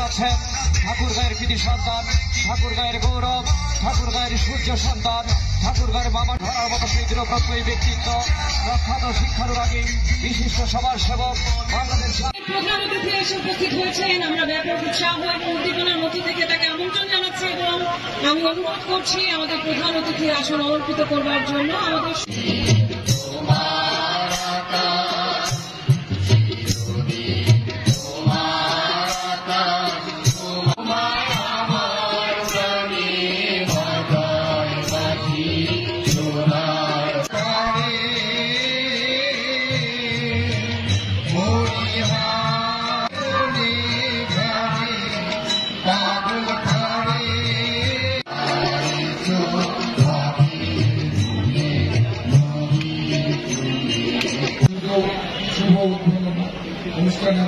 যাচ্ছেন ঠাকুরগাঁয়ের কৃতি সন্তান, ঠাকুরগাঁয়ের গৌরব, ঠাকুরগাঁয়ের সূর্য সন্তান, ঠাকুরগাঁয়ের মামা ধরার মতো সেই দৃঢ়প্রত্যয়ী ব্যক্তিত্ব, প্রখ্যাত শিক্ষানুরাগী বিশিষ্ট সমাজসেবক বাংলাদেশ। প্রধান অতিথি এসে উপস্থিত হয়েছেন। আমরা ব্যাপক উৎসাহ এবং উদ্দীপনার মধ্য থেকে তাকে আমন্ত্রণ জানাচ্ছি এবং আমি অনুরোধ করছি আমাদের প্রধান অতিথির আসন অলঙ্কৃত করবার জন্য। আমাদের শুভ অনুষ্ঠানে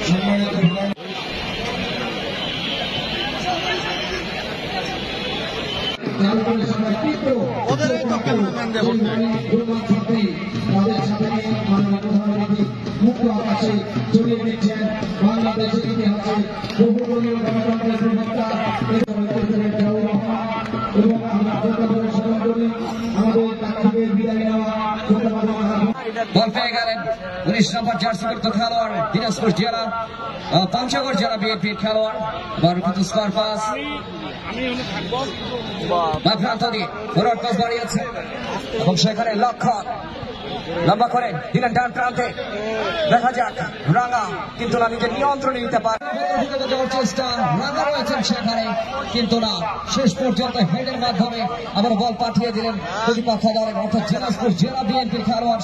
সম্মানিত মুক্ত আকাশে ছড়িয়ে দিচ্ছেন বাংলাদেশের ইতিহাসে বহুদলীয় গণতন্ত্রের প্রবক্তা এবং আমরা স্মরণ করি আমাদের তাকিবের বিদায় নেওয়া বল পেয়ে গেলেন 19 নম্বর জার্সি পরিহিত খেলোয়াড় দিনাজপুর জেলা পঞ্চগড় জেলা বিএনপির খেলোয়াড় বড় কিন্তু স্কোয়ার পাস প্রান্ত দিয়ে ফরওয়ার্ড পাস বাড়িয়েছে এবং সেখানে লক্ষ্য লম্বা করে দিলেন ডান প্রান্তে। দেখা যাক রাঙা কিন্তু না নিজের নিয়ন্ত্রণে নিতে পারে যাওয়ার চেষ্টা, রাঙা রয়েছেন সেখানে কিন্তু না, শেষ পর্যন্ত হেডের মাধ্যমে আবার বল পাঠিয়ে দিলেন প্রতিপক্ষ দলের অর্থাৎ দিনাজপুর জেলা বিএনপির খেলোয়াড়।